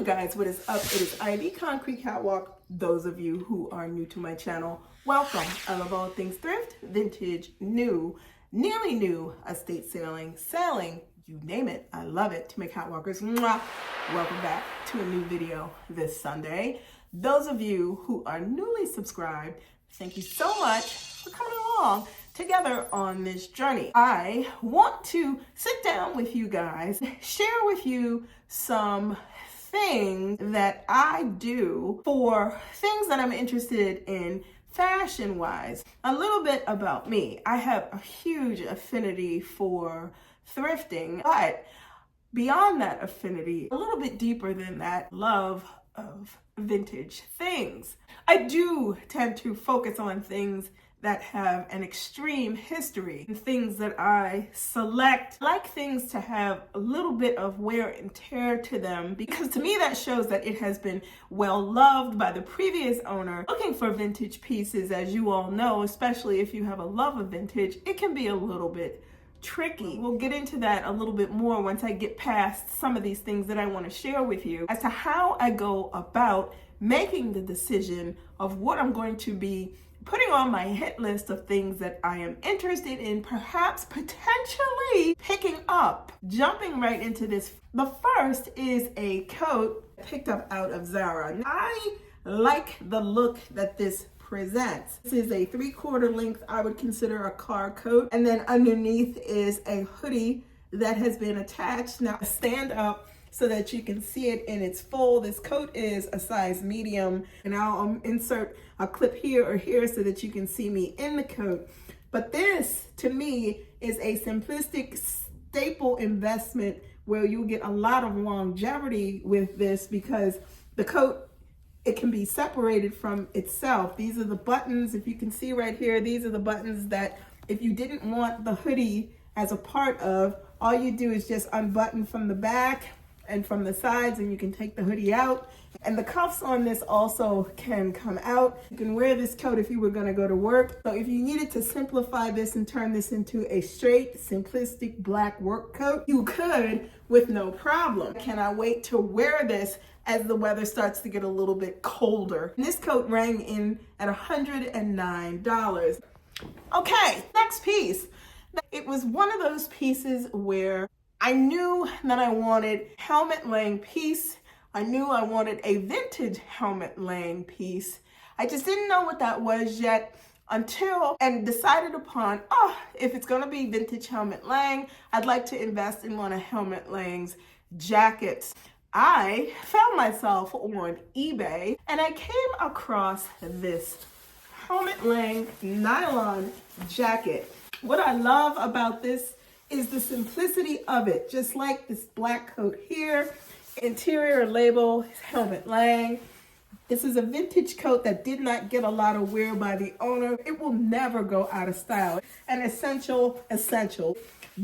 guys, what is up? It is Ivy Concrete Catwalk. Those of you who are new to my channel, welcome. I love all things thrift, vintage, new, nearly new, estate selling, you name it. I love it. To my catwalkers, mwah. Welcome back to a new video this Sunday. Those of you who are newly subscribed, thank you so much for coming along together on this journey. I want to sit down with you guys, share with you some things that I do for things that I'm interested in fashion-wise. A little bit about me. I have a huge affinity for thrifting, but beyond that affinity, a little bit deeper than that, love of vintage things. I do tend to focus on things that have an extreme history, things that I select. I like things to have a little bit of wear and tear to them, because to me that shows that it has been well loved by the previous owner. Looking for vintage pieces, as you all know, especially if you have a love of vintage, it can be a little bit tricky. We'll get into that a little bit more once I get past some of these things that I want to share with you as to how I go about making the decision of what I'm going to be putting on my hit list of things that I am interested in, perhaps potentially picking up. Jumping right into this, the first is a coat picked up out of Zara. I like the look that this presents. This is a 3/4 length, I would consider a car coat, and then underneath is a hoodie that has been attached. Now stand up so that you can see it in its full. This coat is a size medium, and I'll insert a clip here or here so that you can see me in the coat. But this, to me, is a simplistic staple investment where you get a lot of longevity with this, because the coat, it can be separated from itself. These are the buttons, if you can see right here, these are the buttons that if you didn't want the hoodie as a part of, all you do is just unbutton from the back and from the sides, and you can take the hoodie out. And the cuffs on this also can come out. You can wear this coat if you were gonna go to work. So if you needed to simplify this and turn this into a straight, simplistic black work coat, you could with no problem. Cannot wait to wear this as the weather starts to get a little bit colder. And this coat rang in at $109. Okay, next piece. It was one of those pieces where I knew that I wanted helmet laying piece. I knew I wanted a vintage helmet laying piece. I just didn't know what that was yet and decided upon, if it's gonna be vintage helmet laying, I'd like to invest in one of Helmet Laying's jackets. I found myself on eBay and I came across this Helmet Laying nylon jacket. What I love about this is the simplicity of it, just like this black coat here. Interior label is Helmet Laying. This is a vintage coat that did not get a lot of wear by the owner. It will never go out of style. An essential,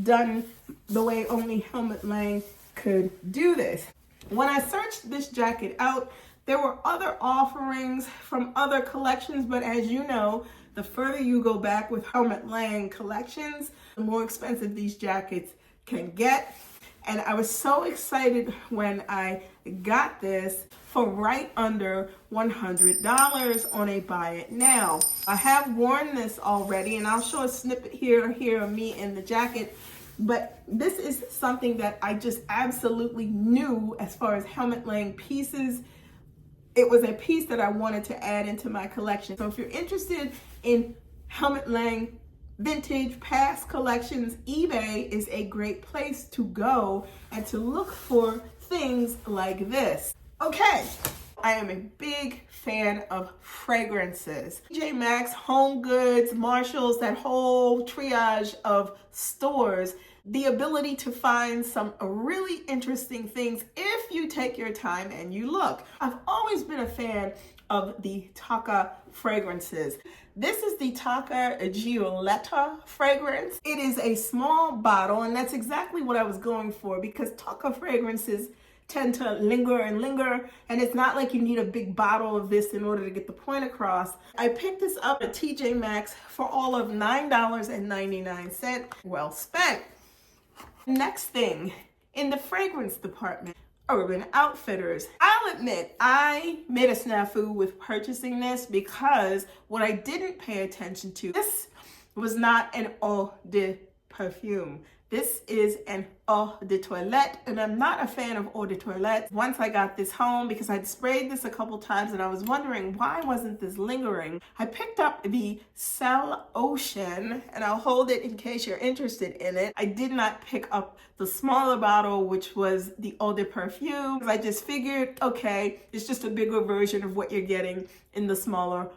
done the way only Helmet Laying could do this. When I searched this jacket out, there were other offerings from other collections, but as you know, the further you go back with Helmet Laying collections, the more expensive these jackets can get. And I was so excited when I got this for right under $100 on a buy it now. I have worn this already, and I'll show a snippet here or here of me in the jacket. But this is something that I just absolutely knew as far as Helmet Laying pieces. It was a piece that I wanted to add into my collection. So if you're interested in Helmet Laying vintage past collections, eBay is a great place to go and to look for things like this. Okay, I am a big fan of fragrances. TJ Maxx, Home Goods, Marshalls, that whole triage of stores, the ability to find some really interesting things if you take your time and you look. I've always been a fan of the Taka fragrances. This is the Taka Gioletta fragrance. It is a small bottle, and that's exactly what I was going for, because Taka fragrances tend to linger, and it's not like you need a big bottle of this in order to get the point across. I picked this up at TJ Maxx for all of $9.99. Well spent. Next thing, in the fragrance department, Urban Outfitters. I'll admit, I made a snafu with purchasing this because what I didn't pay attention to, this was not an eau de perfume. This is an eau de toilette, and I'm not a fan of eau de toilette. Once I got this home, because I'd sprayed this a couple times and I was wondering why wasn't this lingering, I picked up the Cell Ocean, and I'll hold it in case you're interested in it. I did not pick up the smaller bottle, which was the eau de perfume. I just figured, okay, it's just a bigger version of what you're getting in the smaller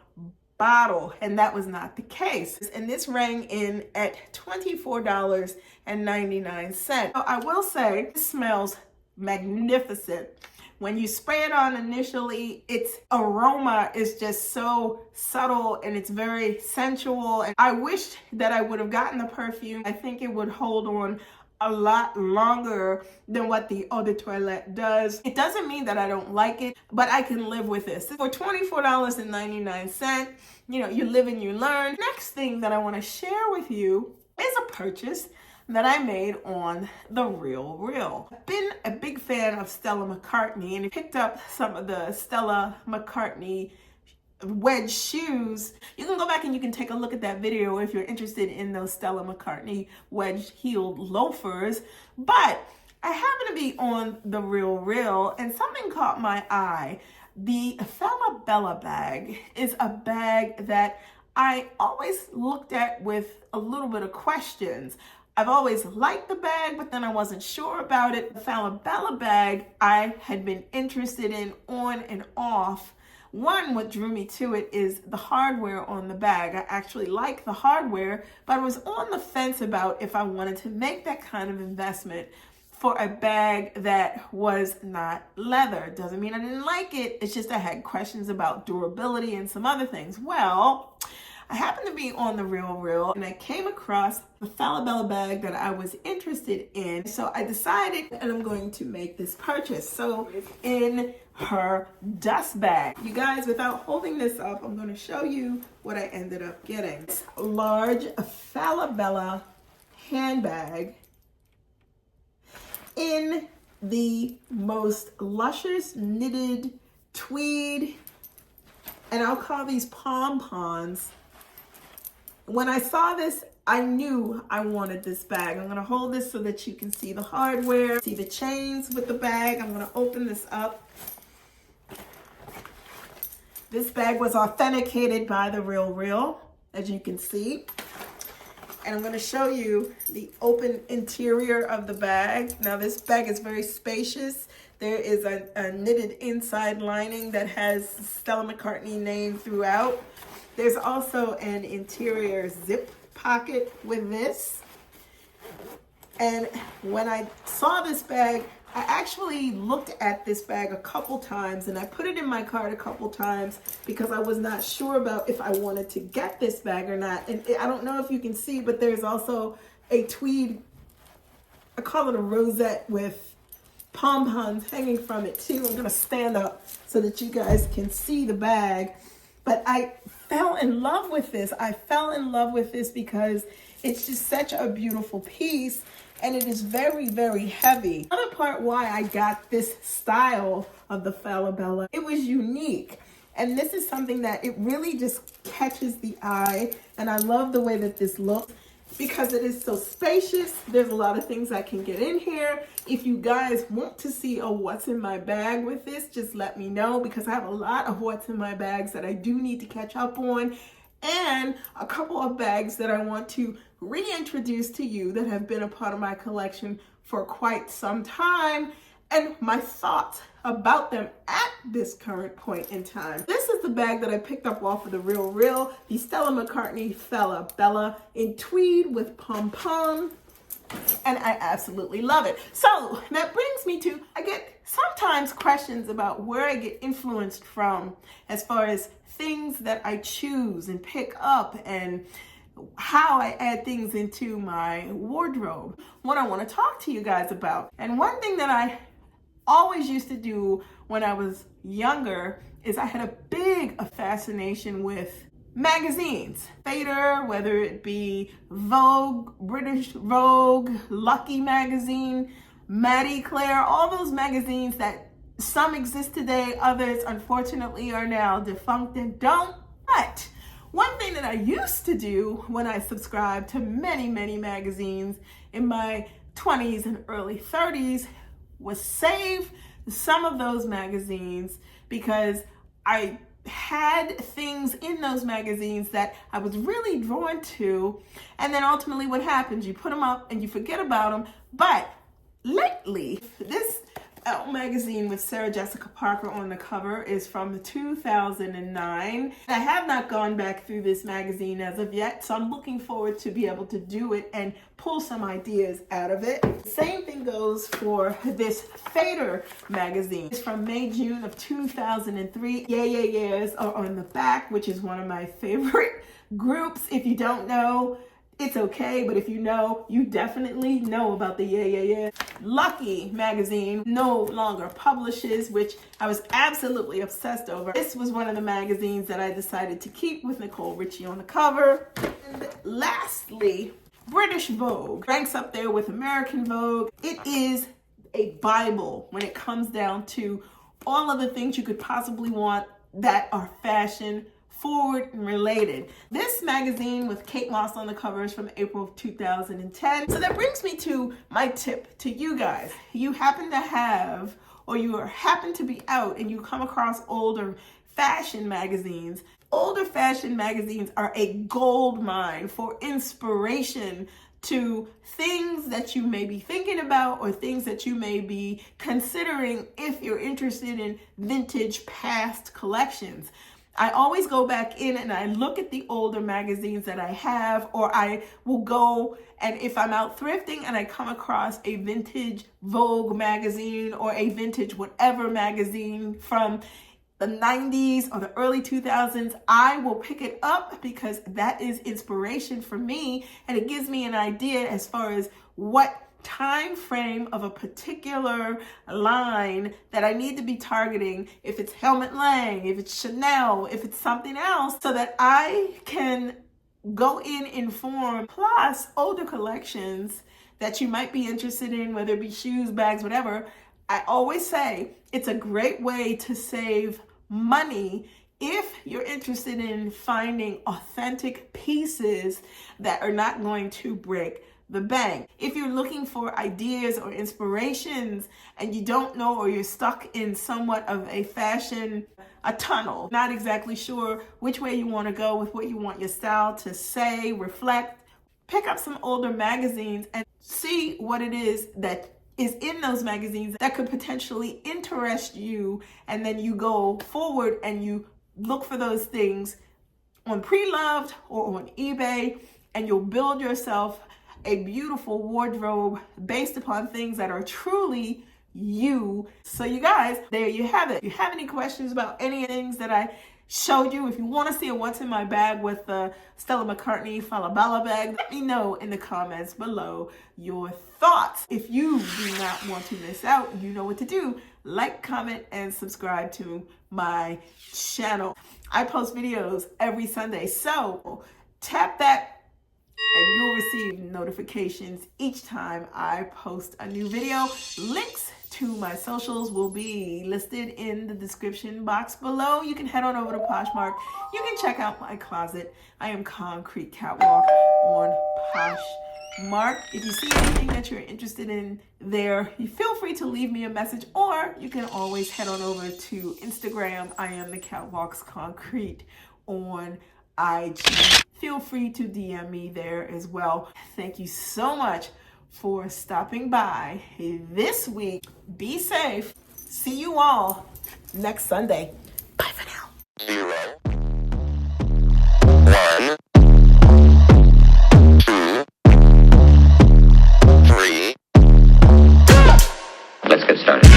bottle, and that was not the case. And this rang in at $24.99. So I will say, it smells magnificent. When you spray it on initially, its aroma is just so subtle and it's very sensual. And I wished that I would have gotten the perfume. I think it would hold on a lot longer than what the eau de toilette does. It doesn't mean that I don't like it, but I can live with this. For $24.99, you know, you live and you learn. Next thing that I want to share with you is a purchase that I made on The Real Real. I've been a big fan of Stella McCartney and picked up some of the Stella McCartney wedge shoes. You can go back and you can take a look at that video if you're interested in those Stella McCartney wedge heeled loafers. But I happen to be on The Real Real and something caught my eye. The Falabella bag is a bag that I always looked at with a little bit of questions. I've always liked the bag, but then I wasn't sure about it. The Falabella bag I had been interested in on and off. One, what drew me to it is the hardware on the bag. I actually like the hardware, but I was on the fence about if I wanted to make that kind of investment for a bag that was not leather. Doesn't mean I didn't like it. It's just I had questions about durability and some other things. Well, I happened to be on The Real Real and I came across the Falabella bag that I was interested in. So I decided and I'm going to make this purchase. So it's in her dust bag. You guys, without holding this up, I'm going to show you what I ended up getting. This large Falabella handbag in the most luscious knitted tweed, and I'll call these pom-poms. When I saw this, I knew I wanted this bag. I'm going to hold this so that you can see the hardware, see the chains with the bag. I'm going to open this up. This bag was authenticated by The Real Real, as you can see. And I'm going to show you the open interior of the bag. Now this bag is very spacious. There is a knitted inside lining that has Stella McCartney name throughout. There's also an interior zip pocket with this. And when I saw this bag, I actually looked at this bag a couple times and I put it in my cart a couple times because I was not sure about if I wanted to get this bag or not. And I don't know if you can see, but there's also a tweed, I call it a rosette with pom-poms hanging from it too. I'm gonna stand up so that you guys can see the bag. But I fell in love with this. I fell in love with this because it's just such a beautiful piece and it is very, very heavy. Another part why I got this style of the Falabella, it was unique. And this is something that it really just catches the eye. And I love the way that this looks because it is so spacious. There's a lot of things I can get in here. If you guys want to see a what's in my bag with this, just let me know because I have a lot of what's in my bags that I do need to catch up on and a couple of bags that I want to reintroduce to you that have been a part of my collection for quite some time and my thoughts about them at this current point in time. This is the bag that I picked up off of The Real Real, the Stella McCartney Falabella in tweed with pom-pom, and I absolutely love it. So that brings me to, I get sometimes questions about where I get influenced from as far as things that I choose and pick up and how I add things into my wardrobe. What I want to talk to you guys about. And one thing that I always used to do when I was younger is I had a big fascination with magazines. Fader, whether it be Vogue, British Vogue, Lucky magazine, Marie Claire, all those magazines that some exist today, others unfortunately are now defunct and don't. But one thing that I used to do when I subscribed to many, many magazines in my 20s and early 30s was save some of those magazines, because I had things in those magazines that I was really drawn to, and then ultimately what happens, you put them up and you forget about them. But lately, this Elle magazine with Sarah Jessica Parker on the cover is from 2009. I have not gone back through this magazine as of yet, so I'm looking forward to be able to do it and pull some ideas out of it. Same thing goes for this Fader magazine. It's from May, June of 2003. Yeah, yeah, yeahs are on the back, which is one of my favorite groups. If you don't know, it's okay, but if you know, you definitely know about the Yeah, Yeah, Yeah. Lucky magazine no longer publishes, which I was absolutely obsessed over. This was one of the magazines that I decided to keep with Nicole Richie on the cover. And lastly, British Vogue ranks up there with American Vogue. It is a Bible when it comes down to all of the things you could possibly want that are fashion forward and related. This magazine with Kate Moss on the cover is from April of 2010. So that brings me to my tip to you guys. You happen to have, or you happen to be out and you come across older fashion magazines. Older fashion magazines are a gold mine for inspiration to things that you may be thinking about or things that you may be considering if you're interested in vintage past collections. I always go back in and I look at the older magazines that I have, or I will go and if I'm out thrifting and I come across a vintage Vogue magazine or a vintage whatever magazine from the 90s or the early 2000s, I will pick it up because that is inspiration for me, and it gives me an idea as far as what time frame of a particular line that I need to be targeting, if it's Helmut Lang, if it's Chanel, if it's something else, so that I can go in informed. Plus older collections that you might be interested in, whether it be shoes, bags, whatever. I always say it's a great way to save money if you're interested in finding authentic pieces that are not going to break the bank. If you're looking for ideas or inspirations and you don't know, or you're stuck in somewhat of a tunnel, not exactly sure which way you want to go with what you want your style to say, reflect, pick up some older magazines and see what it is that is in those magazines that could potentially interest you, and then you go forward and you look for those things on PRELOVED or on eBay, and you'll build yourself a beautiful wardrobe based upon things that are truly you. So you guys, there you have it. If you have any questions about any things that I showed you, if you want to see a what's in my bag with the Stella McCartney Falabella bag, let me know in the comments below your thoughts. If you do not want to miss out, you know what to do. Like, comment, and subscribe to my channel. I post videos every Sunday, so tap that and you'll receive notifications each time I post a new video. Links to my socials will be listed in the description box below. You can head on over to Poshmark. You can check out my closet. I am Concrete Catwalk on Poshmark. If you see anything that you're interested in there, you feel free to leave me a message, or you can always head on over to Instagram. I am the Catwalks Concrete on IG. Feel free to DM me there as well. Thank you so much for stopping by this week. Be safe. See you all next Sunday. Bye for now. 0, 1, 2, 3. Let's get started.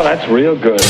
That's real good.